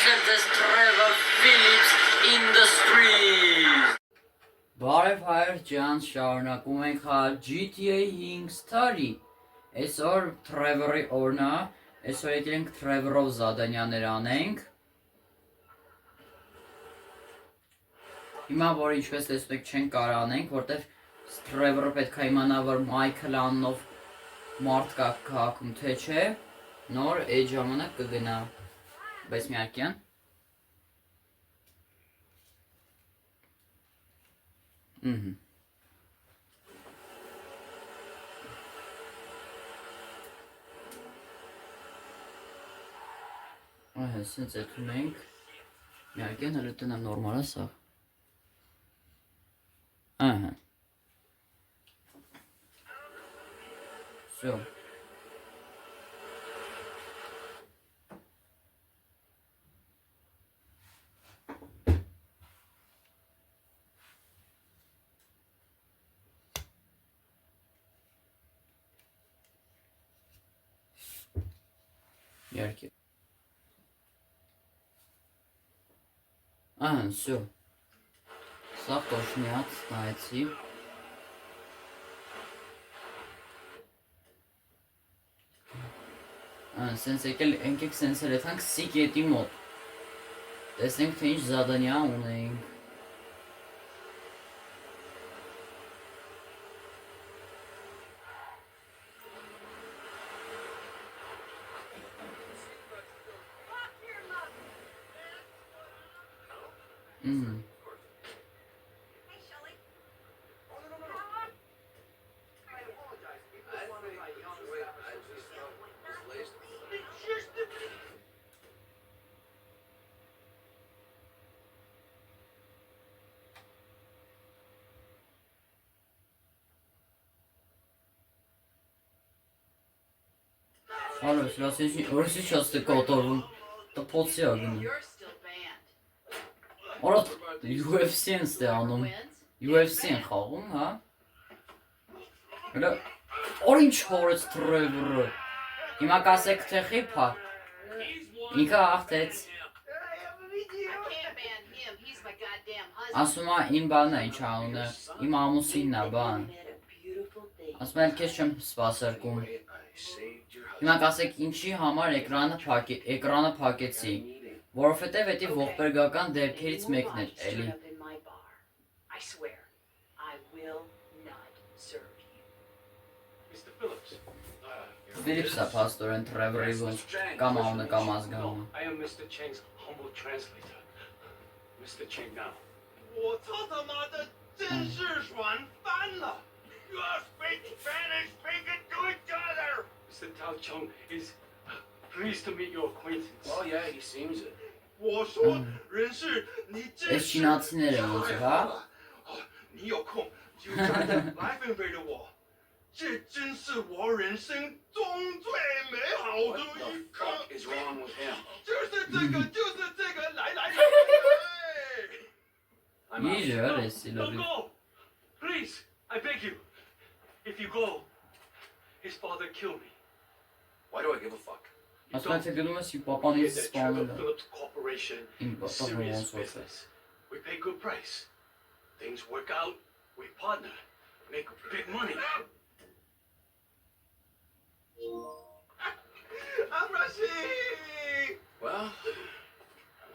Sense Trevor Phillips Industries. Բարև հայր ջան, շարունակում ենք GTA 5 Story. Այսօր Trevor-ի օրն է, այսօր եկել ենք Trevor-ով զադանյաներ անենք։ Հիմա որ ինչպես տեսնում եք չենք կարող անենք, որտեղ Trevor-ը պետք է իմանա, որ Michael անունով մարդ կա քաղաքում թե չէ, նոր այդ ժամանակ կգնա։ Բայց մի արկյան։ Սենց էթում ենք, մի արկյան հլու տնեմ նորմալ է սա։ Всё. Яркий. Всё. Սա կոշնյաց նայեցի։ Սենց եկել ենքեք սենց էլ եթանք սի կետի մոտ։ Տեսնենք թե ինչ զադանյա ունենք։ Արոս, որսի չաս թե կոտորվում, տպոցի ագնում։ Արոս, UFC են ստե անում, UFC են խաղում, հա։ Որ ինչ հորեց Trevor-ը, հիմա կասեք թե խիպ հա, ինքը աղթեց։ Ասում է իմ բանն է ինչ անունը, իմ ամուսինն է բան։ Ասում է քեզ չեմ սպասարկում։ Հիմա կասեք ինչի համար էկրանը փակեցի, որովհետև էդի ողբերգական դեպքերից մեկն էր, էլի։ Phillips-ը պաստորեն Trevor-ի ոնց կամ անունը կամ ազգանունը։ I am Mr. Cheng's humble translator. Mr. Cheng now. 我操他妈的，真是爽翻了！ You all speak Spanish, speak it to each other. Mr. Tao Chong is pleased to meet your acquaintance. Oh yeah, he seems it. 我说人事，你真是 Չինացիներ են ոնց հա։ 你有空就站着来分配着我，这真是我人生中最美好的一刻。 What is wrong with him? 就是这个，就是这个，来来来。 Ինչ էր էս Don't լոբի։ go! Please, I beg you. If you go, his father killed me. Why do I give a fuck? Ասում է թե գնում ես իմ We պապանից at the սպանել Trevor է։ Phillips Corporation Իմ is պապան serious ոնց ոնց է։ business. We pay good price. Things work out, we partner, make big money. I'm rushing. Well,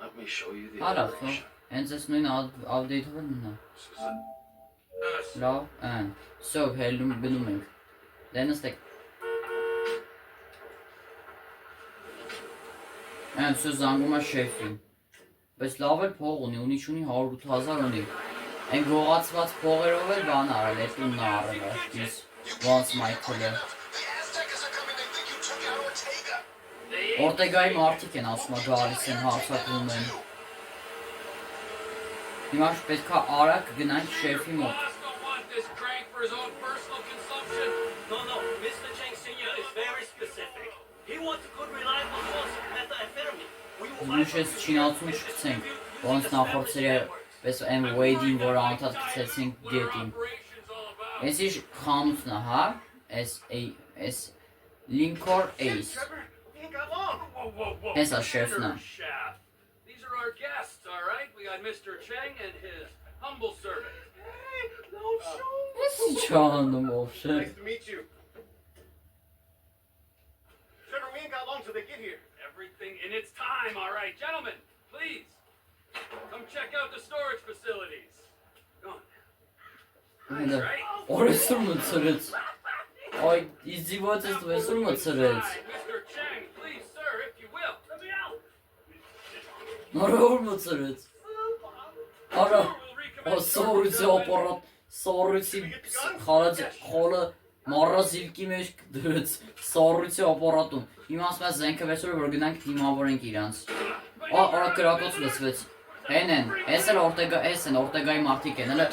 let me show you the Արա, operation. հենց այս նույն update-ով մնա։ Լավ, Սո, հելում գնում ենք։ Դե նստեք։ Սո զանգում է շեֆին։ Բայց լավ էլ փող ունի չունի 108,000 ունի։ Այն գողացված փողերով էլ բան արել, այդ տունն արել է, իս ոնց Michael-ը։ Օրտեգայի մարդիկ են ասում է գալիս են հարցակվում են։ Հիմա պետք է արագ գնանք շեֆի մոտ։ No, Mr. Cheng Sr. is very specific. He wants a good, reliable source of methamphetamine. Զուշ ես չինացում չկցենք, ոնց նախորդցերը պես այն Wade-ին, որ անդադ կցեցինք գետին։ Ես իչ խանութն է, հա, այս Linkor Ace։ Հեսա շեֆն է։ our guests, all right? We got Mr. Cheng and his humble servant. Hey, no show. Ես ինչ անում ոобще։ Nice to meet you. Trevor, we ain't got long till they get here. Everything in its time, all right, gentlemen. Please come check out the storage facilities. Go on. Հենց օրեսում մցրեց։ Ay izdivot est vesur մցրեց։ Mr. Cheng, please, sir, if you will. Let me out. Նորով մցրեց։ Արա We'll recommence սորուցի ապարատ սորուցի խարած խոլը մարազիլկի մեջ դրեց սորուցի ապարատում։ Հիմա ասում է զենքը վերցրու որ գնանք դիմավորենք իրանց։ Արա կրակոց լսվեց։ Հենեն, էս էլ օրտեգայի մարդիկ են, հələ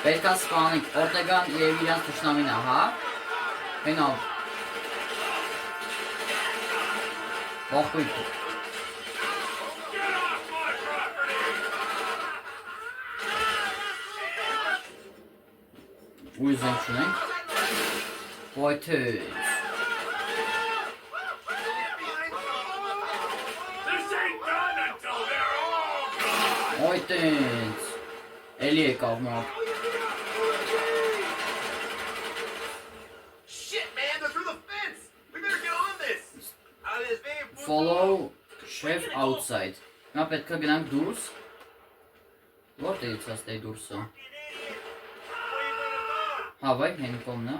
Պետքա սպանենք, օրտեգան և իրանց թշնամին է, հա։ Հենավ։ Բախույթ։ Ու զենք չունենք։ Ոյթեց։ This ain't done until they're all gone. Ոյթեց։ Էլի եկավ մարդ։ Shit, man, they're through the fence. We better get on this. Out of this van. Follow chef outside։ Հիմա պետք է գնանք դուրս։ Որտեղից աստեի դուրսը։ Հա, վայ, հեն կողմն է։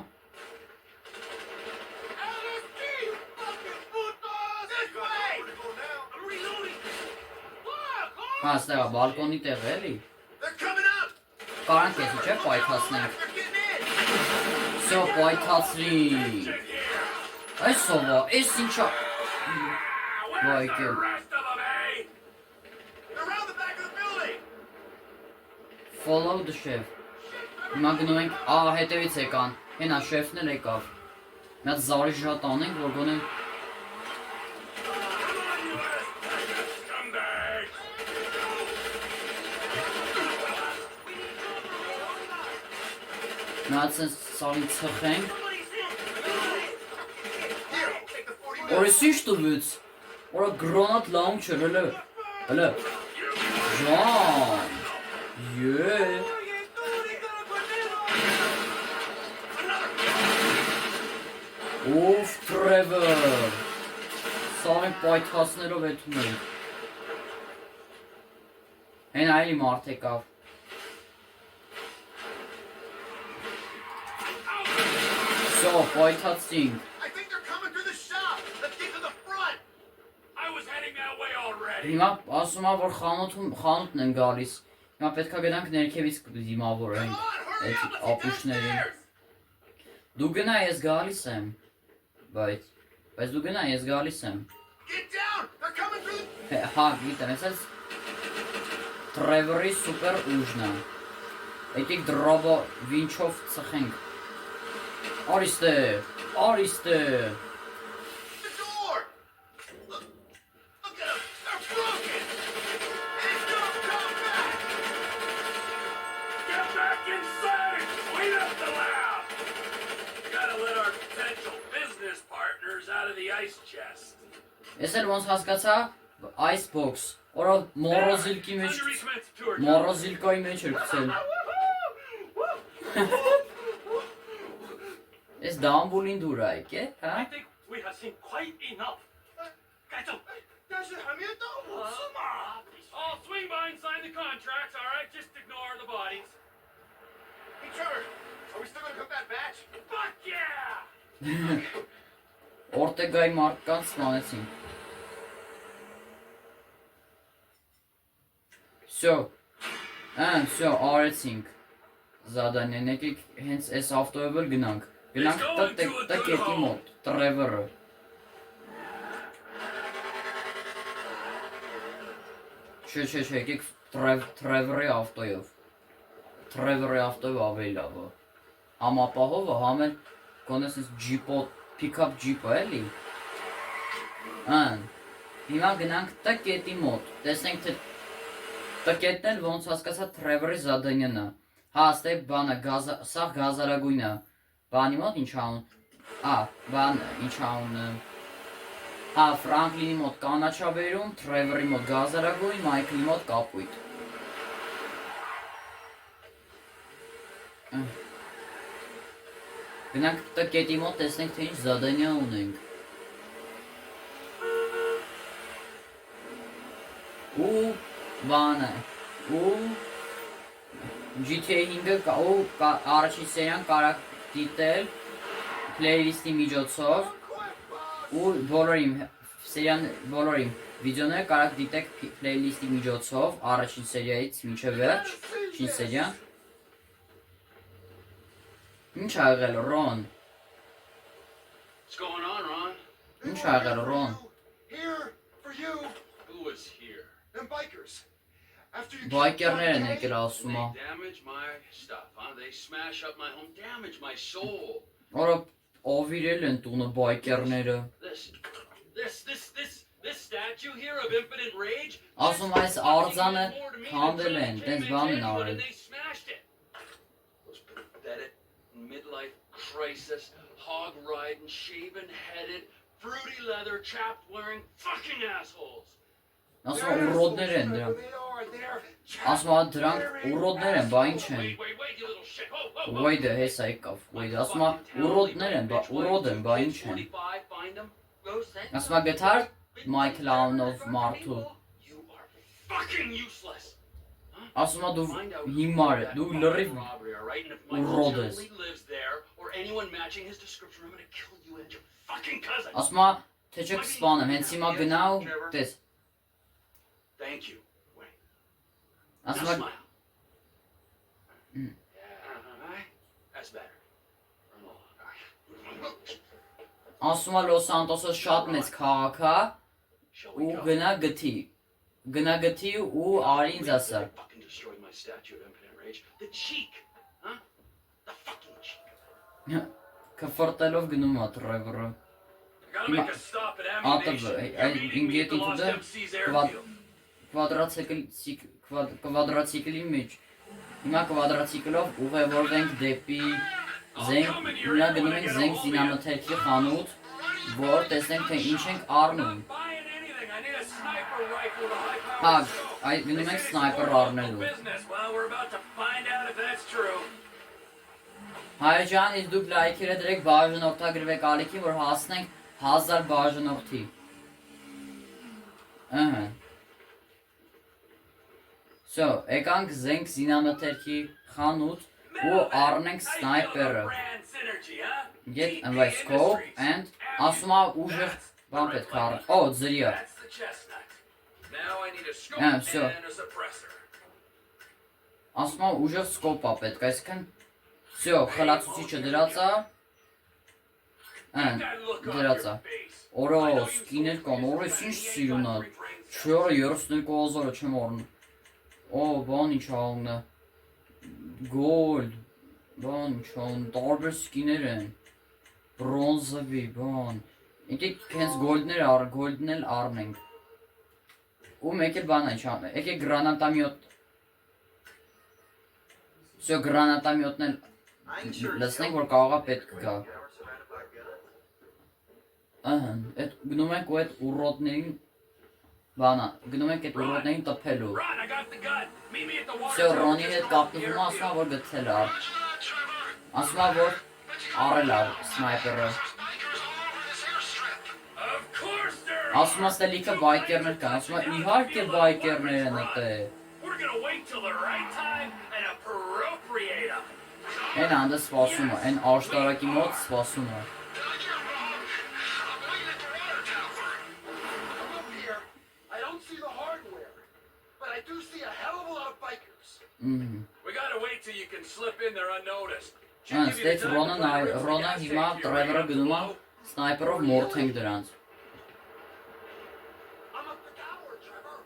Հա, ստեղ է, բալկոնի տեղ է, էլի։ They're coming up. Կարանք էսի չէ, պայթացնենք։ They're getting in. Всё, պայթացրի։ Այս սովա, այս ինչա։ Վայ, կել։ Rest of them, eh? They're around the back of the building. Follow the chef։ Հիմա գնում ենք, հետևից եկան, հենա շեֆն էլ եկավ։ Մի հատ զարի ժատ անենք, որ գոնե Scumbags! մի հատ սենց սարի ծխենք։ Here, take the 40 Օրես ինչ տվեց։ Որա գրանատ լաունչեր, հլը։ Հլը։ Ժան։ Ե։ Ով Trevor։ Սարին պայթացներով էթում ենք։ Հեն այլի մարդ եկավ։ Всё, պայթացինք։ I think they're coming through the shop. Let's get to the front. I was heading that way already. Հիմա ասում է, որ խանութն են գալիս։ Հիմա պետքա գնանք ներքևից դիմավորենք Come on, hurry այդ up. Let's get ապուշներին։ downstairs. Դու գնա, ես գալիս եմ։ Բայց դու գնա, ես գալիս եմ։ Get down. They're coming through the... Հա, գիտեմ, ես այս Trevor-ի սուպեր ուժն է։ Եկեք դրոբո վինչով ծխենք։ Արիստեղ, արիստեղ։ The door. Look at them. They're broken. And don't come back. Get back inside! Clean up the lab! Gotta let our potential business partners out of the ice chest. Ես էլ ոնց հասկացա, icebox, որա մորոզիլկի մեջ, Time to recommence the tour. մորոզիլկայի մեջ էր գցել։ Ես դամբուլին դուր այք է, հա։ I think we have seen quite enough. Guys, 但是还没到我是吗？ I'll swing by and sign the contracts, all right? Just ignore the bodies. Hey, Trevor, are we still gonna cook that batch? Fuck yeah! Օրտեգայի մարդկանց սպանեցին։ Всё, всё, արեցինք։ Զադանյան, եկեք հենց այս ավտոյով էլ գնանք։ Գնանք տակ ետի մոտ, Trevor-ը։ Չէ, եկեք Trevor-ի ավտոյով։ Trevor-ի ավտոյով ավելի լավ է։ Համ ապահովը, համ էլ գոնե սենց ջիպո, pick-up ջիպը էլի։ Հիմա գնանք տակետի մոտ, տեսնենք թե տակետն էլ ոնց հասկացա Trevor-ի Զադանյանը։ Հա, ստե բանը, սա գազարագույնը։ Բանի մոտ ինչ անուն։ Բան, ինչ անուն։ Հա, Ֆրանկլինի մոտ կանաչաբերում, Թրևորի մոտ գազարագույն, Մայքլի մոտ կապույտ։ Գնանք տկետի մոտ տեսնենք, թե ինչ զադանյա ունենք։ Ու բանը, ու GTA 5-ը ու առաջին սերիան կարակ դիտել playlist-ի միջոցով ու բոլորին սերիան բոլորին վիդեոները կարակ դիտեք playlist-ի միջոցով առաջին սերիայից մինչև վերջ, շին սերիան։ Ինչ ա եղել, Ռոն։ What's going on, Ron? Ինչ ա եղել, Ռոն։ Here for you. Who was here? Them bikers. After you Բայկերներ են killed եկել John ասում ա։ They damage my stuff, huh? They smash up my home, damage my soul. Արա ավիրել են տունը բայկերները։ This statue here of impotent rage. Ասում այս արձանը քանդել են, տենց բան են արել։ They smashed it. Those pathetic midlife crisis, hog riding, shaven headed, fruity leather, chapped wearing fucking assholes. Ասում ա ուռոդներ են դրանք։ Ասում ա դրանք ուռոդներ են, բա ինչ են։ Wait, you little shit. Ho. Wait-ը հեսա եկավ, wait-ը, ասում ա ուռոդներ են, բա ուռոդ են, բա ինչ են։ Ասում ա գտար Մայքլ անունով մարդու։ You are fucking useless. Ասում ա դու հիմար ես, դու լրիվ Urod ես։ or anyone matching his description, I'm gonna kill you and your fucking cousin. Ասում ա թե չեք սպանեմ, հենց հիմա գնա ու տես։ Thank you. Wait. Ասում Now ա smile. Yeah, that's better. ասում ա Լոս Սանտոսը շատ մեծ քաղաք է Shall we ու go? գնա գթի։ Գնա գթի ու արի ինձ ասա։ Fucking destroyed my statue of impotent rage. The cheek, huh? The fucking cheek. Քֆրտելով գնում ա Թրևորը։ Gotta make a stop at Ատը ammunition. այն You're meeting me at the ինգետի Lost դե MC's airfield. կվադրացիկլի մեջ։ Հիմա կվադրացիկլով ուղևորվենք դեպի զենք, հիմա գնում ենք զենք զինամթերքի խանութ, որ տեսնենք թե ինչ ենք առնում։ Buying anything. I need a sniper rifle with a high Հա, power այդ գնում ենք սնայպեր առնելու։ business. Well, we're about to find out if that's true. Հայ ջան, իսկ դուք լայքերը դրեք բաժանորդագրվեք ալիքի, որ հասնենք 1000 բաժանորդի։ Ահա։ So, եկանք զենք զինամթերքի խանութ ու առնենք սնայպերը։ Get a scope and ասում ա ուժեղ բան պետք է առնենք։ Օ, ձրիա։ That's the chestnut. Now I need a scope Yeah, sure. and a suppressor. Ասում ա ուժեղ սկոպ ա պետք, այսինքն Всё, խլացուցիչը դրած ա։ Ան, That look on դրած ա։ your face. Օրո սկիներ կան, օրը ինչ սիրուն ա։ Չորը 32,000-ը չեմ առնում։ Օ, բան ինչ աղնա։ Գոլդ, բան ինչ աղն, տարբեր սկիներ են։ Բրոնզովի, բան։ Եկեք հենց գոլդն էլ առնենք։ Ու մեկ էլ բան է չան։ Եկեք գրանատամյոտ։ Всё, գրանատամյոտն էլ լսնենք, որ կարող է պետք գա։ Ահա, այդ գնում ենք ու այդ ուռոդներին բանա, գնում ենք այդ ուռոդներին տփելու։ Ron, I got the gun. Meet me at the water Всё, tower Ռոնի just հետ off the կապնվում ասում ա, airfield. որ գցել ա։ Ասում ա, որ առել ա սնայպերը։ Of course there Ասում ա, ստելիքը բայկերներ կան, ասում ա, իհարկե բայկերներ են այդտեղ։ We're gonna wait till the right time and appropriate them. Այն անդը սպասում ա, այն աշտարակի մոտ սպասում ա։ I don't see the hardware, but I do see a hell of a lot of bikers. We gotta wait till you can slip in there unnoticed. Ան, ստեյց Ռոնը հիմա Տրևորը գնում ա, սնայպերով մորթենք դրանց։ I'm up the tower, Trevor.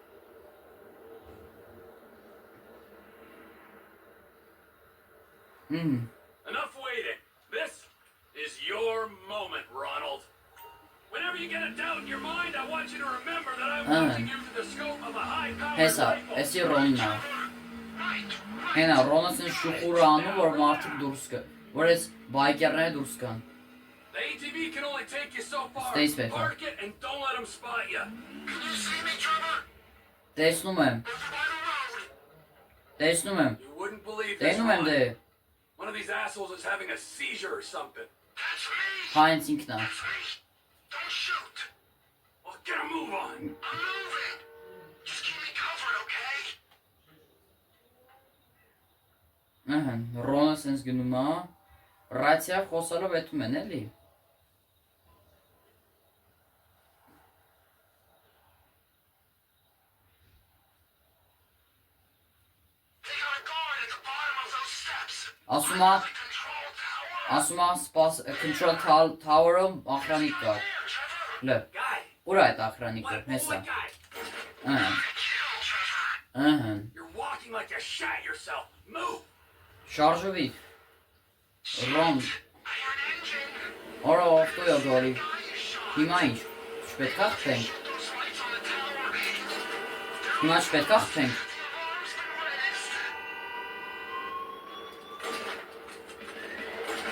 Enough waiting. This is your moment, Ronald. Whenever you get a doubt in your mind, I want you to remember that I'm watching you through the scope of a high-powered Հեսա, rifle. էսի Ռոնն ա։ Հենա, Ռոնը սեն շուխուրը անում, որ մարդիկ դուրս կա, որ ես բայկերները դուրս կան։ The ATV can only take you so far. Stay safe. Park it and don't let them spot you. Can you see me, Trevor? Տեսնում եմ, Over by the road. տեսնում եմ, You wouldn't believe this. տենում եմ Ron. դե, One of these assholes is having a seizure or something. That's me. հայնց ինքնա, That's me. Don't shoot. Well, get a move on. I'm moving. Just keep me covered, okay? ըհն, Ռոնը սենց գնում է, ռացիա խոսալով էթում են էլի, They got a guard at the bottom of those steps. ասում է, The control tower. ասում է, սպաս, control tower-ը ախրանիկ կա, There, Trevor. լը, Guy. ուր է այդ ախրանիկը, What հեսա, guy? ըհն, Kill, Trevor. ըհն, You're walking like you shat yourself. Move. շարժվի, Ռոն, I hear an engine. արա ավտոյա գարի, Guy is shot. հիմա ինչ, չպետք է խփենք, Those lights on the tower. հիմա չպետք է խփենք, The alarm's been raised.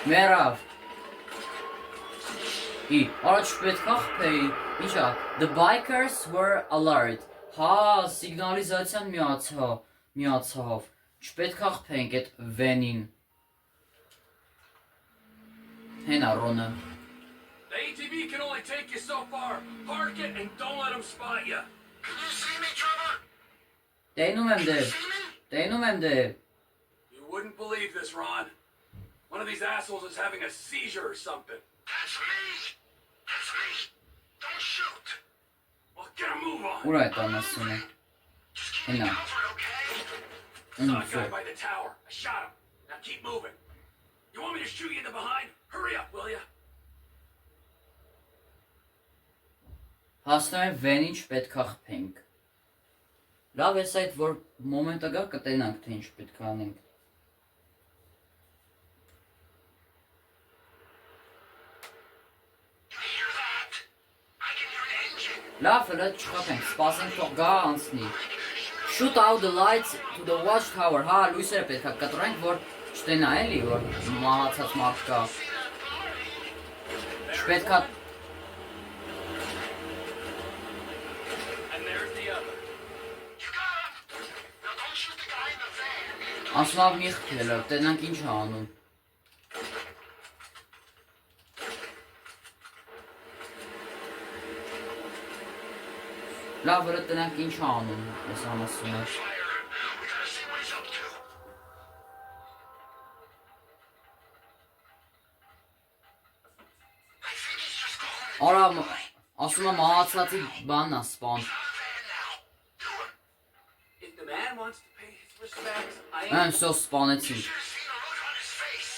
մերավ, արա չպետք է խփեի, ինչա, the bikers were alert, հա, սիգնալիզացիան միացավ, չպետք է խփենք այդ վենին, հենա Ռոնը, The ATV can only take you so far. Park it and don't let them spot you. Can you see me, Trevor? տենում եմ դե, See me? տենում եմ դե, You wouldn't believe this, Ron. One of these assholes is having a seizure or something. That's me. That's me. Don't shoot. Well, get a move on. ուր է այդ անասունը, Just keep me հենա, covered, okay? Saw a guy by the tower. I shot him. Now keep moving. You want me to shoot you in the behind? Hurry up, will ya? հասնում եմ վենին չպետք է խփենք, լավ ես այդ որ մոմենտը գա կտենանք թե ինչ պետք է անենք, You hear that? I can hear an engine. լավ հլը չխփենք, սպասենք թող գա անցնի, shoot out the lights to the watchtower, հա լույսերը պետք է կտրենք որ չտենա էլի որ մահացած մարդ կա, չպետք է And there's the other. You got him. Now don't shoot the guy in the van. ասում եմ մի խփելը, տենանք ինչ է անում, լավ հլը տենանք ինչ է անում, ես անասունը, Fire. We gotta see what he's up to. I think he's just calling արա ասում եմ մահացածի բանն է սպան, the van now. Do him. If the man wants to pay his respects, I Ան սո սպանեցինք, Should have seen the look on his face.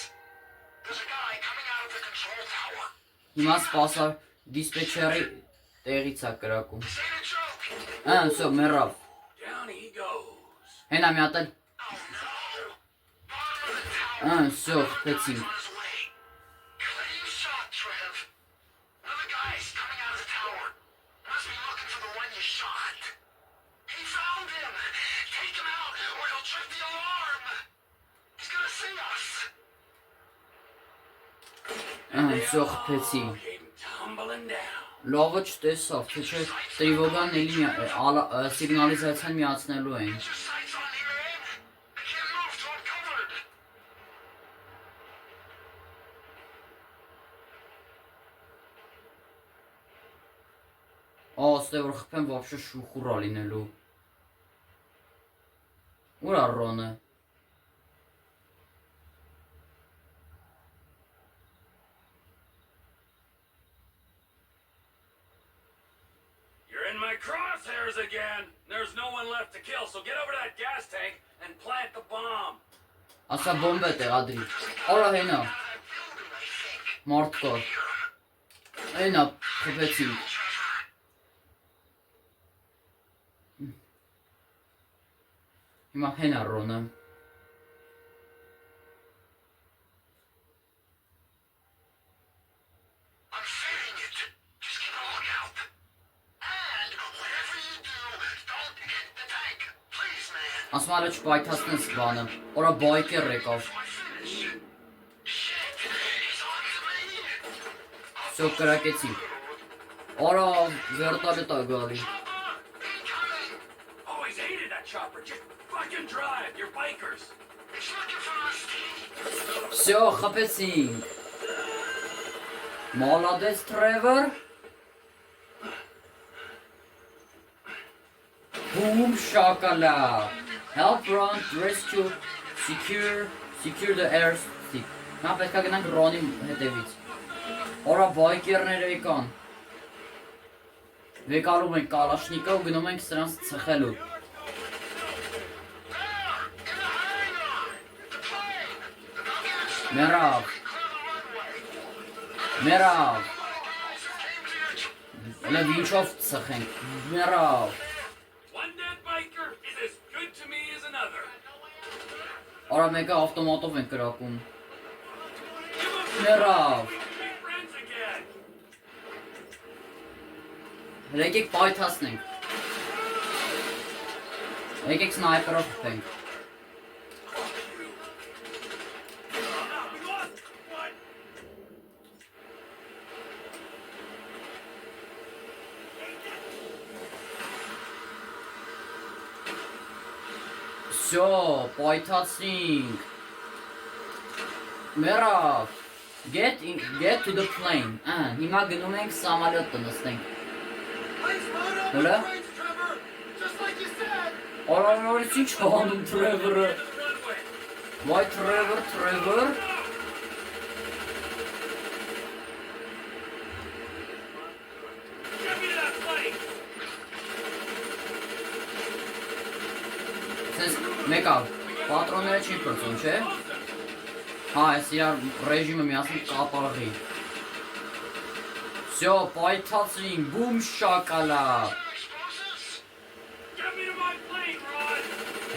There's a guy coming out of the control tower. հիմա սպասա դիսպեչերի տեղից է կրակում, This ain't a joke. ան սո մերավ, Down he goes. հենա մի հատ էլ, Oh no. Bottom of the tower. ան սո խփեցինք, On his way. Clean shot, Trev. One of the guys coming out of the tower. Must be looking for the one you shot. He found him. Take him out or he'll trip the alarm. He's gonna see us. ան սո խփեցի, Came tumbling down. լավը չտեսավ, թե չէ տրիվոգան էլի սիգնալիզացիան միացնելու էին, Get your sights on me, man. I can't move till I'm covered. աստե որ խփեմ վաբշե շուխուրա լինելու, ուր է Ռոնը, You're in my crosshairs again. There's no one left to kill, so get over to that gas tank and plant the bomb. ասա բոմբ է տեղադրի, արա հենա, Out of that building, I think. մարդ կար, հենա խփեցինք, հիմա հենա Ռոնը, I'm feeling it. Just keep a lookout. And whatever you do, don't hit the tank. Please, man. ասում արը չպայթացնես բանը, արա բայկեր եկավ, My finish. Shit. He's on to me. Всё, կրակեցինք։ Արա, վերտալետա գալի։ Always hated that chopper. Just fucking drive. You're bikers. It's looking for us, T. Всё, խփեցինք։ Молодец, Trevor. Boom shakala. Help run, rescue, secure the airstick. Նա պետք է գնանք Ռոնի հետևից։ Օրա բայկերները եկան։ Վեկալում ենք կալաշնիկը ու գնում ենք սրանց ծխելու։ Մերավ։ Մերավ։ Elə վինչով ծխենք։ Մերավ։ One dead biker is as good to me as another. Արա մեկը ավտոմատով են կրակում։ Give up. Մերավ։ Be friends again. Եկեք պայթացնենք։ Եկեք սնայպերով խփենք։ We lost one. Всё, պայթացնենք։ Մերավ։ Get to the plane։ Հիմա գնում ենք սամալյոտը նստենք։ Հələ։ Trevor, just like you said. Արանորից ինչ անում Trevor-ը։ To the runway. Why Trevor։ Get me to that plane. Սենց մեկավ, պատրոնները չի պրծում, չէ։ Հա, ես իրար ռեժիմը միասին կապարղի։ Всё, պայթացրին, բում շակալա։ Explosives? Get me to my plane, Ron.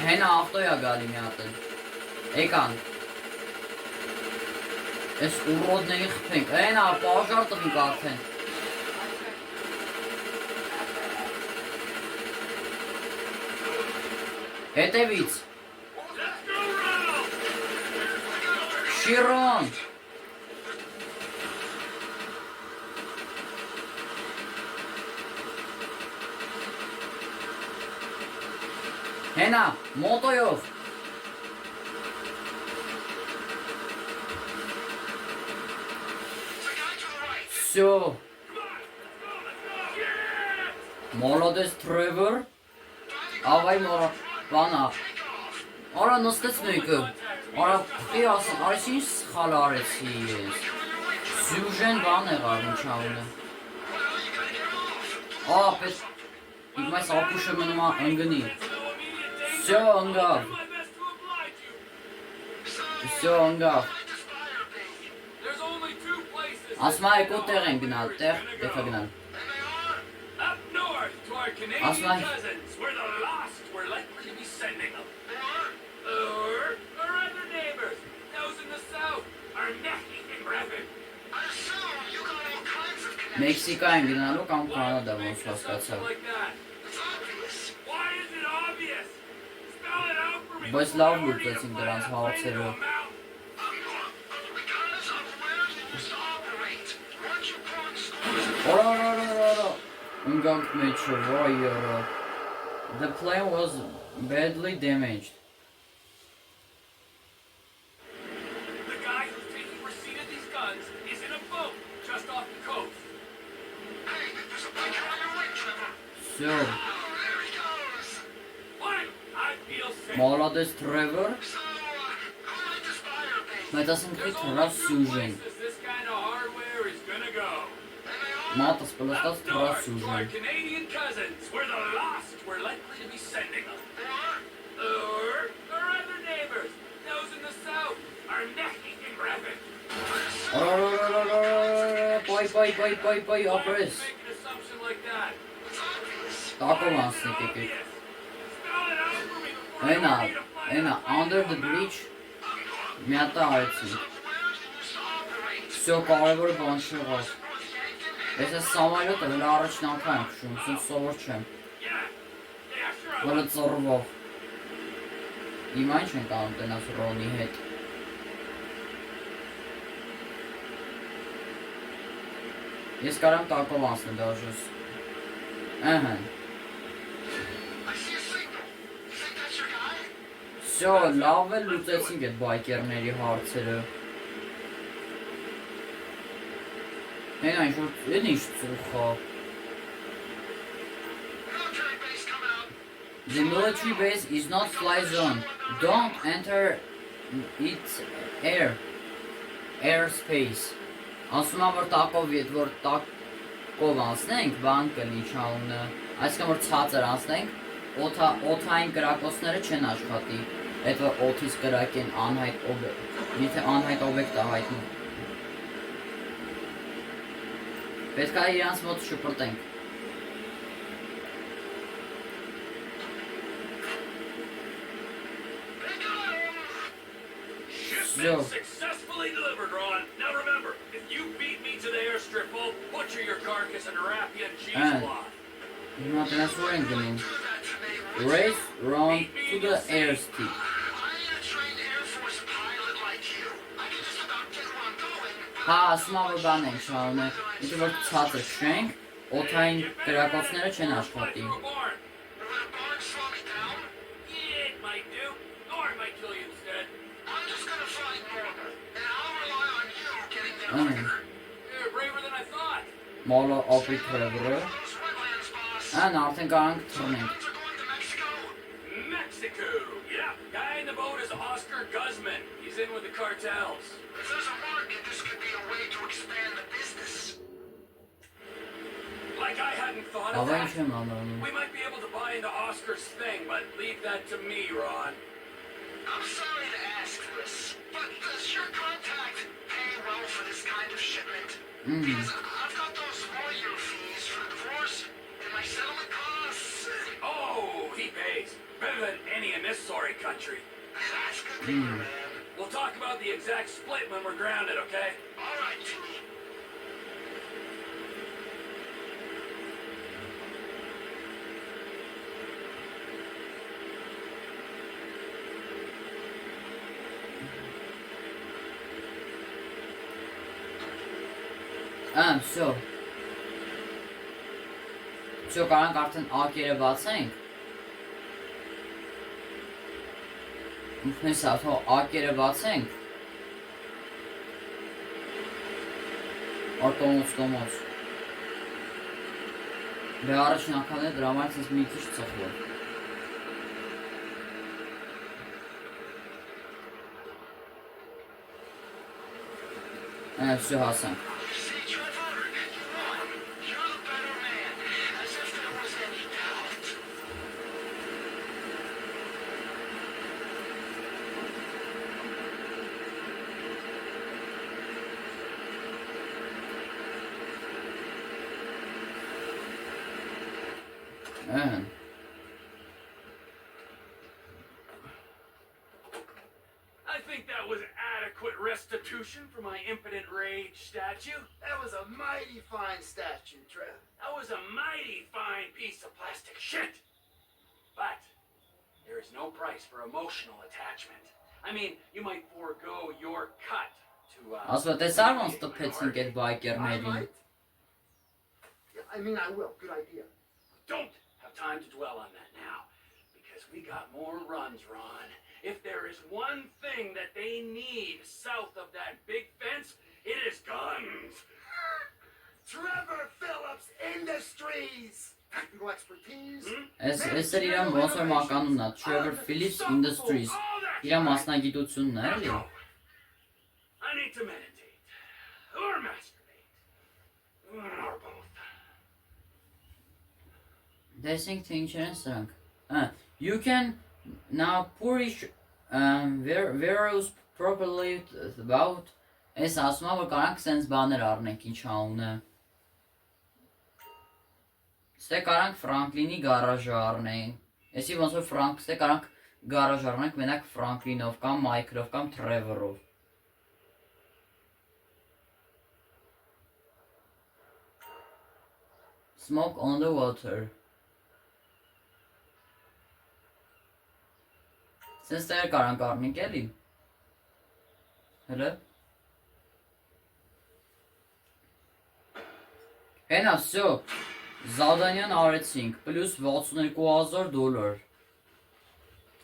Հենա ավտոյա գալի մի հատ էլ։ Եկան։ Ես ուրոդների խփենք, հենա, պաժար տվինք արդեն։ Հետևից, Let's go, Ronald. Շիրոն։ Հենա, մոտոյով։ The guy to the right. Всё, Come on. Let's go. Yeah. молодец Trevor։ Ավայ մորա, բանա։ Արա նստեց մեկը։ Արա պիտի ասեմ, արես ինչ սխալ արեցի ես։ Սյուժեն բան եղավ ինչ անունը։ Պես իմ այս ապուշը մնում է ընգնի։ No Всё, immediate danger. ընգավ։ Do my best to oblige you. Всё, ընգավ։ There's only two places. Ասմա եկո տեղ են գնալ, տեղ պետք է գնալ։ Up north to our Canadian Aslan. cousins, where the lost were likely to be sending them. Or our other neighbors, those in the south, are necking and revving. I assume you got all kinds of connections. Մեքսիկա են գնալու կամ Կանադա ոնց Make an հասկացա։ assumption like that. It's obvious. Why is it obvious? Spell it out for me. Բայց before լավ I order you լուծեցինք to դրանց fly a plane հարցերը։ to a mountain. Because of where you used to operate. Weren't you pulling scores? Արա, ընկանք մեջը, վայ յարա։ The plane was badly damaged. The guy who's taking receipt of these guns is in a boat just off the coast. Hey, there's a biker on your right, Trevor. Всё, Oh, there he goes. Fine, I feel safe. молодец Trevor։ So, who might this buyer be? Մենք ասենք There's թե only թրավ two սյուժեն։ places this kind of hardware is gonna go. And they are? Մատս պլստած Up թրավ north to our սյուժեն։ Canadian cousins, where the lost were likely to be sending them. Or? Or our other neighbors, those in the south, are necking and revving. Պայ, Why ապրես։ make an assumption like that? It's obvious. Տակով Why is it անցնենք եկեք։ obvious? Spell it out for me before I Հենա, order you to fly հենա, a plane under to the a bridge mountain. մի հատ արեցի։ Where you used to operate. Всё, կարևոր բան չեղավ։ North Yankton? Ես այս սամալյոտը վրա առաջին անգամ եմ քշում, սենց սովոր չեմ։ Yeah, sure. I Վրա ծռվող։ Հիմա ինչ ենք անում տենաս Ռոնի հետ։ Ես կարամ տակով անցնել դաժուս։ Ահա։ I see a signal. You think that's your guy? Всё, լավ է լուծեցինք այդ բայկերների հարցերը։ Հենա ինչ ծուխա։ Military base coming up. The military base is not fly zone. Don't enter its airspace. Ասում եմ որ տակով ետ որ տակով անցնենք, բան կլինի չանունը։ Այսինքն որ ցածր անցնենք, օդային կրակոցները չեն աշխատի։ Այդ որ օդից կրակեն անհայտ օբյեկտ, եթե անհայտ օբյեկտ է հայտնում։ Պետք է իրանց մոտ շպրտենք։ Shipment successfully delivered, Ron. Now remember, if you beat me to the airstrip, I'll butcher your carcass and wrap you in cheesecloth. Հիմա դրանց որ ենք գնում։ Do that to me. Race round to the airstrip։ I ain't a trained Air Force pilot like you. I can just about get where I'm going. Հա, ասում եմ որ բան ենք շարունը, եթե որ ցածր շենք, օդային կրակոցները չեն աշխատի։ Through a barn. Will a barn slow me down? Yeah, it might do. Or it might kill you instead. I'm just gonna fly normal, and I'll rely on you getting there Mm. quicker. You're braver than I thought. Մոլը օպի թրևրը։ Those wetlands, boss. Ան արդեն կարանք թռնենք։ Ones are going to Mexico. Mexico. Yeah, guy in the boat is Oscar Guzman. He's in with the cartels. If there's a market, this could be a way to expand the business. Like I hadn't thought of Ավա ինչ that. եմ անում։ We might be able to buy into Oscar's thing, but leave that to me, Ron. I'm sorry to ask this, but does your contact pay well for this kind of shipment? Because I've got those lawyer fees for the divorce and my settlement costs. Oh, he pays. Better than any in this sorry country. That's good to hear, man. We'll talk about the exact split when we're grounded, okay? All right, Timmy. Всё։ Всё, կարանք արդեն ակերը բացենք։ Հեսա, թող ակերը բացենք։ Արտոմոց։ Դե առաջին ակալը դրա համար ինձ մի քիչ ծխվել։ Всё, հասանք։ See, Trevor, you won. You're the better man. As if there was any doubt. Ահա։ I think that was adequate restitution for my impotent rage statue. That was a mighty fine statue, Trev. That was a mighty fine piece of plastic shit. But there is no price for emotional attachment. I mean, you might forego your cut to Ասում տեսար ոնց alleviate տփեցինք այդ I բայկերներին։ might. Yeah, I mean, I will. Good idea. Don't have time to dwell on that now, because we got more runs, Ron. If there is one thing that they need south of that big fence, it is guns. Trevor Phillips Industries. Technical expertise. Այս էր իրան ոնց որ մականունն է, Trevor Phillips Industries։ Իրա մասնագիտությունն է, էլի։ I need to meditate. Or masturbate. Or both. Տեսինք թե ինչեր են սրանք։ You can now polish various properly about այս ասում եմ որ կարանք սենց բաներ առնենք ինչ անունը։ Ստե կարանք Ֆրանկլինի գարաժը առնենք։ Էսի ոնց որ ստե կարանք գարաժ առնենք մենակ Ֆրանկլինով կամ Մայքլով կամ Թրևորով։ Smoke on the water։ Սենց տեղը կարանք առնենք էլի։ Հələ։ Հենա, всё, զադանյան արեցինք, պլյուս $62,000։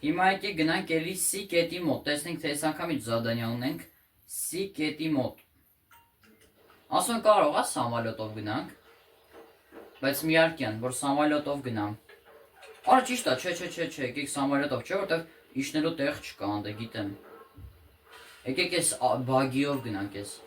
Հիմա եկեք գնանք էլի C կետի մոտ, տեսնենք թե այս անգամ ինչ զադանյա ունենք C կետի մոտ։ Ասում կարող է սամալյոտով գնանք, բայց միարկյան, որ սամալյոտով գնամ։ Արա ճիշտ է, չէ, եկեք սամալյոտով, չէ, որտեղ իջնելու տեղ չկա, անդե գիտեմ։ Եկեք այս բագիով գնանք ես։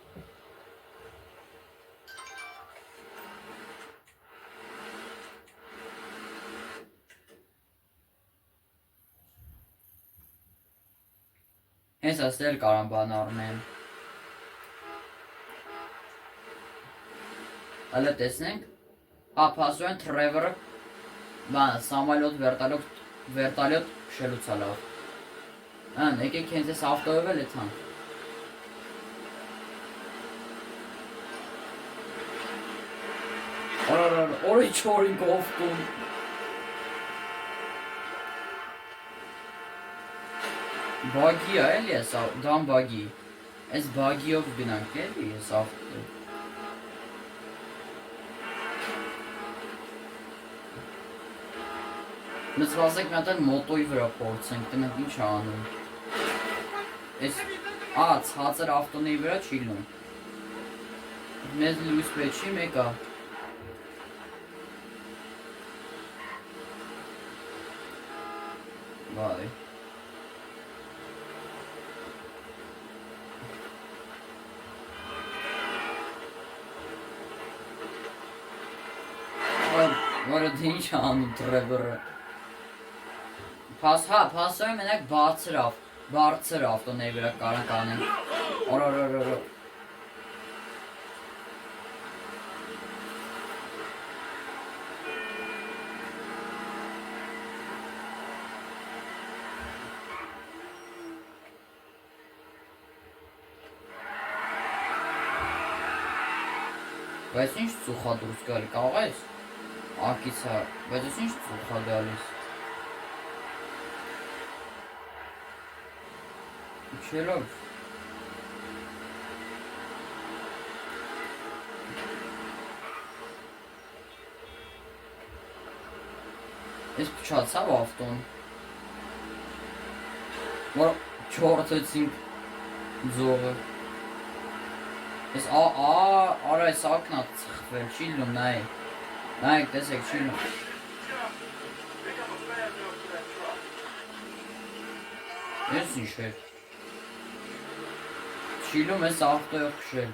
Հենց ասել կարամ բան առնեմ։ Հələ տեսնենք։ Փասուեն Թրևորը բան սամալյոտ վերտալյոտ քշելուց է լավ։ Ան, եկեք հենց այս ավտոյով էլ եթանք։ Օրի չորին կողտում։ Բագի է էլի ես, դամ բագի։ Այս բագիով գնանք էլի ես ավտո։ Մեզ վազեք մի հատ էլ մոտոյի վրա փորձենք, տնենք ինչ անում։ Այս ցածր ավտոների վրա չի լում։ Մեզ լույս պետք չի մեկա։ Վայ։ Որը դե ինչ անում Թրևորը։ Փասոյը մենակ բարձր ավտոների վրա կարանք անենք։ Օրորորորո։ Բայց ինչ ծուխա դուրս գալի, կարող ես։ Ակից է, բայց ես ինչ ծուխա գալիս։ Չելով։ Ես փչացավ ավտոն։ Որ չորթեցինք ձողը։ Ես արա այս ակնա ծխվել, չի լում, նայեք, տեսեք, չի լում։ Ես ինչ էր։ Չի լում ես ավտոյով քշել։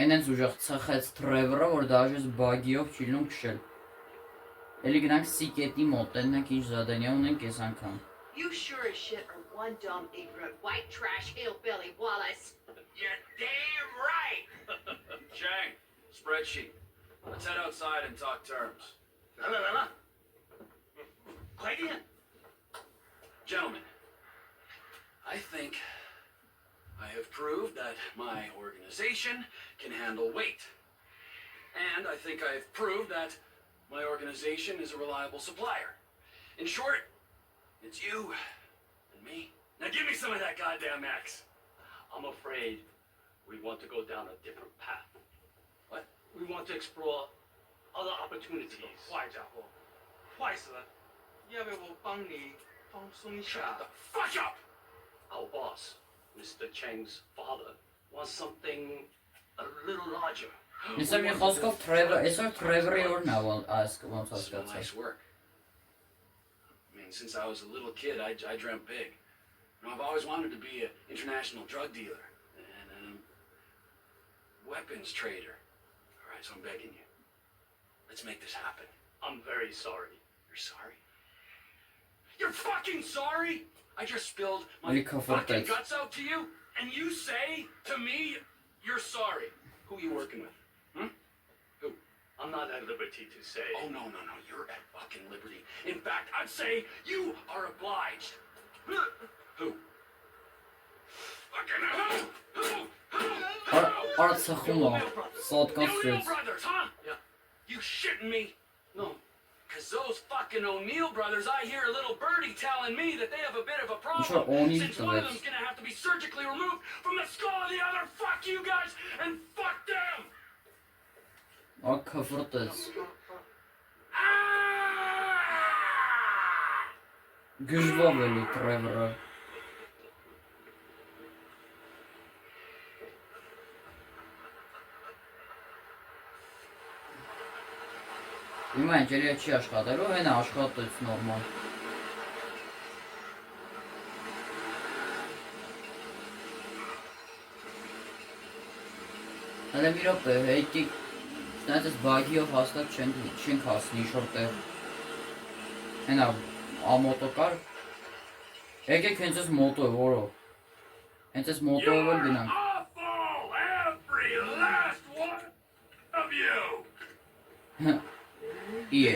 Են ենց ուժեղ ծխեց Թրևորը, որ դաժ ես բագիով չի լում քշել։ Էլի գնանք C կետի մոտ, տեննենք ինչ զադանյա ունենք ես անգամ։ You sure as shit are one dumb, ignorant, white trash hillbilly, Wallace. You're damn right! Chang, spreadsheet. Let's head outside and talk terms. Gentlemen, I think I have proved that my organization can handle weight. And I think I have proved that my organization is a reliable supplier. In short, it's you and me. Now give me some of that goddamn X. I'm afraid we want to go down a different path. What? We want to explore other opportunities. 坏家伙，坏死了！要不要我帮你放松一 Shut 下 the？ fuck up! Our boss, Mr. Cheng's father, wants something a little larger. Նիսը մի խոսքով այսօր Թրևորի օրն է այս ոնց This is հասկացա։ nice work. I mean, since I was a little kid, I dreamt big. You know, I've always wanted to be an international drug dealer and a weapons trader. All right, so I'm begging you. Let's make this happen. I'm very sorry. You're sorry? You're fucking sorry? I just spilled my Really comfort fucking that. guts out to you, and you say to me, you're sorry. Who are you working with? Who? I'm not at liberty to say. Oh, no, you're at fucking liberty. In fact, I'd say you are obliged. Who? Fucking who? Արա ծխում է, The սոտկան O'Neill սրեց։ brothers, huh? Yeah. You shitting me? No. Because those fucking O'Neill brothers, I hear a little birdie telling me that they have a bit of a Sure, problem. O'Neill Since one of brothers. them's gonna have to be surgically removed from the skull of the other. Fuck you guys and fuck them! Քվրտեց։ Գժվով էլի Տրևորը։ Հիմա ընկերիա չի աշխատելու, հենա աշխատեց նորմալ։ Հələ մի րոպե, հետի Սնայցես բագիով հաստատ չենք հասնի ինչ-որ տեղ։ Հենա ամոտո կար։ Եկեք հենց ես մոտո է, որով։ Հենց ես մոտով էլ գնանք։ Awful, every last one of you. Իե,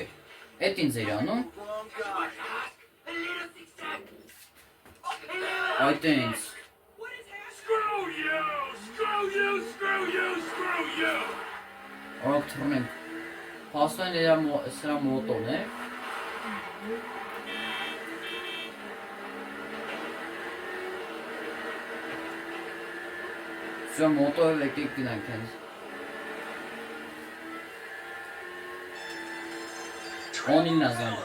էտ ինձ էր անում։ Այդ է ինձ։ Screw you! Screw you! Screw you! Screw you! Օրոք թռնենք։ Պաստոյն սրա մոտոն է։ Սրա մոտով եկեք գնանք հենց։ Օնին նազան։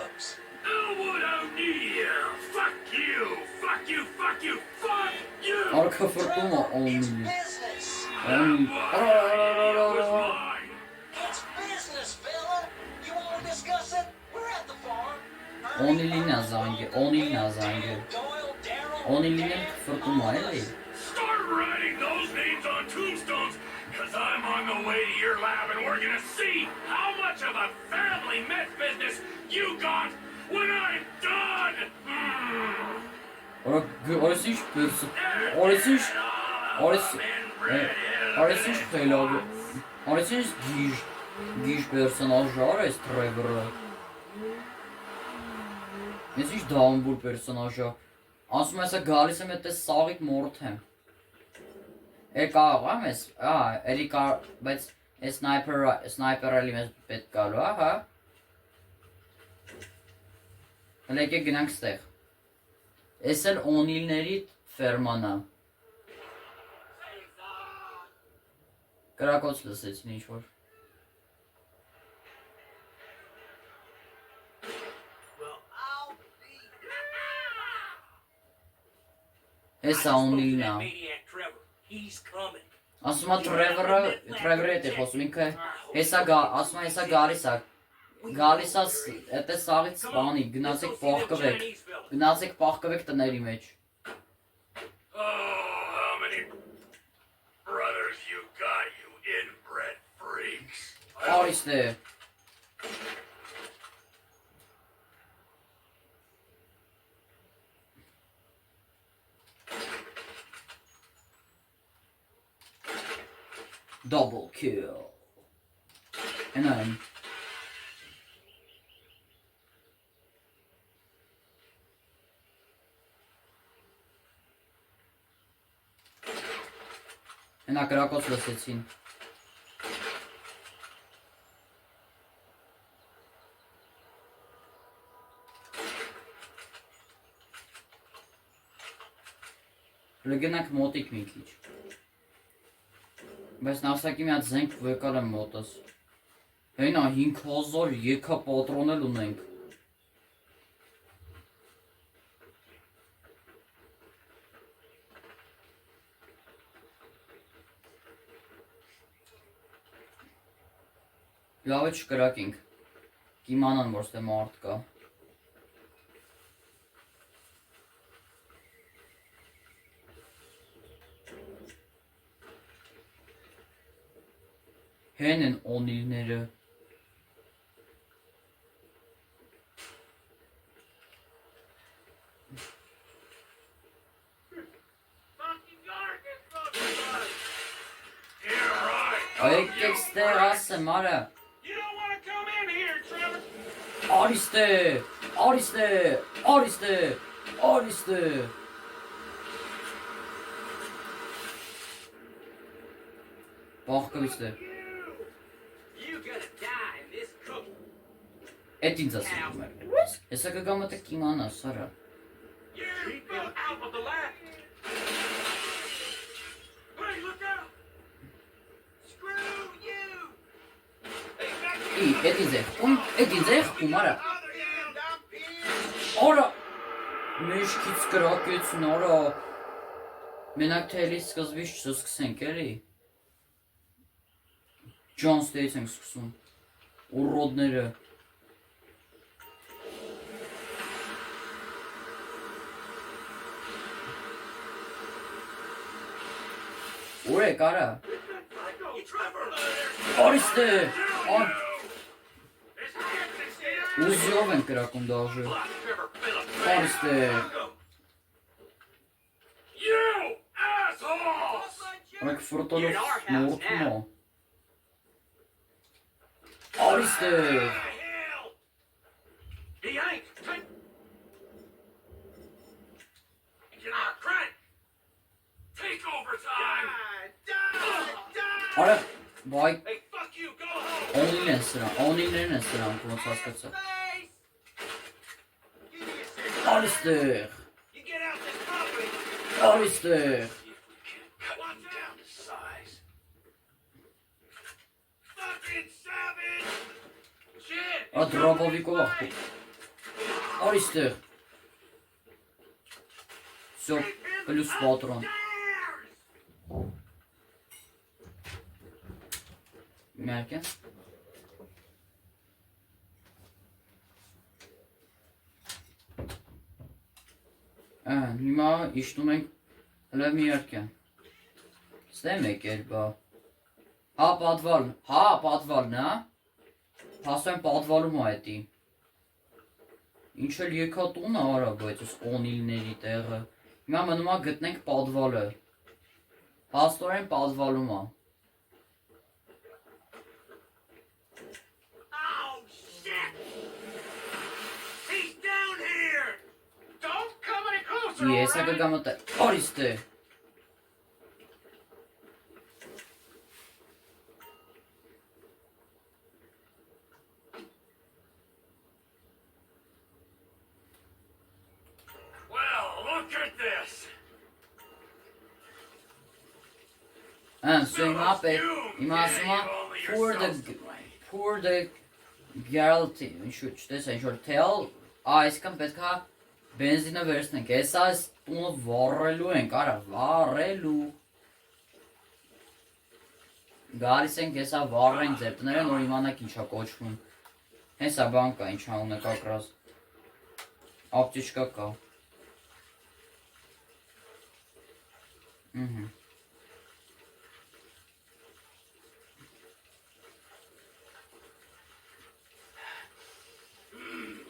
Elwood O'Neill! Fuck you! Fuck you! Fuck you! Fuck you! Արքը ֆրտում է օնին։ Business. Օնին։ It was mine! It's business, fella. You want to discuss it? We're at the farm. Օնիլին նազանգ է, օնիլ նազանգ է։ Doyle, Darryl. Օնիլին էլ ֆրտում է էլի։ Start writing those names on tombstones, because I'm on the way to your lab and we're gonna see how much of a family meth business you got when I'm done! Օրես ինչ պերս, օրես ինչ խելագ, օրես ինչ գիժ պերսոնաժ արես Տրևորը։ Ես ինչ դամբուր պերսոնաժ է, ասում ես գալիս եմ էտ ես սաղիտ մորդ եմ։ Կարող եմ ես, էլի կար, բայց ես սնայպեր էլի մեզ պետք կալու, հա։ Հələ եկեք գնանք ստեղ։ Ես էլ օնիլների ֆերմանա։ Կրակոց լսեցին ինչ-որ։ Հեսա օնիլն է։ Maniac Trevor, he's coming. Ասում է Տրևորը հետ է խոսում, ինքը ասում է հեսա գալիս է էտե սաղից սպանի, գնացեք պաղկվեք տների մեջ։ Oh, how many brothers you got, you inbred freaks? Արիստ է։ Double kill. Հենայ։ Հենա կրակոց լսեցին։ Լգնանք մոտիկ մի քիչ։ Բայց նավսակի մի հատ զենք վեկալ եմ մոտս։ Հենա 5000 եկա պատրոնել ունենք։ Լավ է չկրակենք։ Կիմանան որ ստե մարդ կա։ Հեն են օնիլները։ Եկեք ստեղ ասեմ, արա։ You don't want to come in here, Trevor. Արիստ է։ Բաղկվից է։ You gonna die in this cookie. Էտ ինձ ասում է։ Հեսա կգամ էտը կիմանա, սարա։ You fell out of the lab. Hey, look out! Screw you! Էդի ձեխ արա։ Արա մեջքից կրակեց նորա։ Մենակ թելի սկզբից չսկսենք էլի։ Ջոն Ստեյթս ենք սկսում։ Ուռոդները։ Ուր է կարա։ Արիստե։ Ուզյով են կրակում դաժը։ Արիստե։ Արեք ֆրոտոլով նորթում ո։ Արիստե։ Արա, բայ, օնիլներն են սրանք, ոնց հասկացա։ Արիստեղ, արիստեղ։ Դրոպովիկով աղթի։ Արիստեղ։ Всё, плюс патрон։ Մերկե։ Հիմա իշտում ենք հլը միերկե։ Ստեմ եկել բա։ Հա, պատվալն է, հասու են պատվալում այդի։ Ինչ էլ եկա տունը արա, բայց ես օնիլների տեղը։ Հիմա մնում է գտնենք պատվալը։ Հաստորեն պատվալում է։ Ես ակագա մտը, արիստե։ So հիմա ասում է pour the girl ինչ-որ tell, այսքան պետք է բենզինը վերցնենք, ես այս տունը վառելու ենք, արա, վառելու։ Գալիս ենք, եսա վառենք ձեր տները, նոր իմանակ ինչա կոչվում։ Հեսա բան կա, ինչա ունը կակրազ։ Ապտիչկա կա։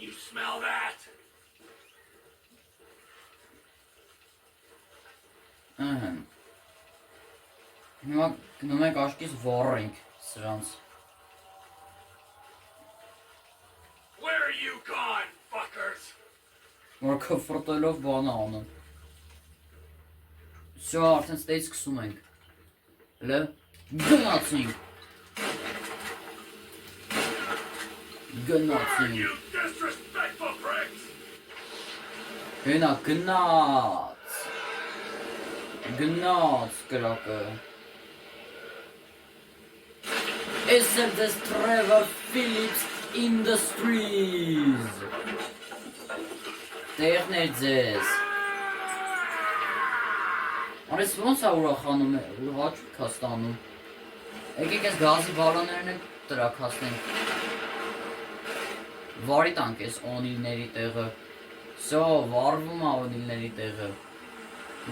You smell that? Հիմա գնում ենք աշկից վառենք սրանց։ Where are you gone, fuckers? Որ կֆրտելով բանը անում։ Всё, արդեն ստեյց սկսում ենք։ Հլը, գնացինք։ Գնացինք։ You disrespectful pricks! Հենա, գնաց։ Գնաց կրակը։ SLS Trevor Phillips Industries։ Տեղներ ձեզ։ Արես ոնց է ուրախանում է, հաճույք է ստանում։ Եկեք ես գազի բալոներն է տրակ հասնենք։ Վարի տանք ես օնիլների տեղը։ So, վարվում է օնիլների տեղը։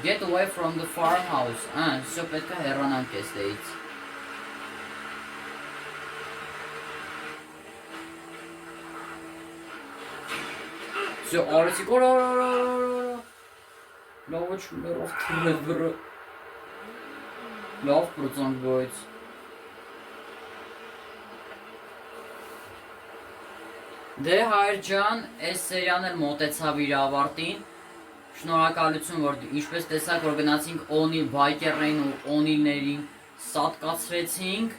Get away from the farmhouse. So պետք է հեռանանք էստեից։ So, արեցիք լավ չուներով թրևրը։ Լավ պրծանք բայց։ Դե հայր ջան, այս սերիան էլ մոտեցավ իր ավարտին։ Շնորհակալություն, որ ինչպես տեսաք, որ գնացինք օնիլ բայկերներին ու օնիլներին սատկացրեցինք։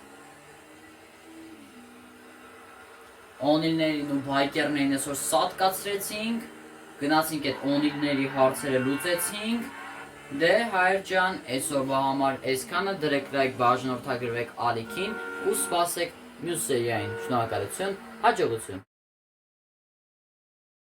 Օնիլներին ու բայկերներին այսօր սատկացրեցինք։ Գնացինք այդ օնիլների հարցերը լուծեցինք։ Դե հայր ջան, այսօրվա համար այսքանը, դրեք լայք, բաժանորդագրվեք ալիքին ու սպասեք մյուս սերիային։ Շնորհակալություն, հաջողություն։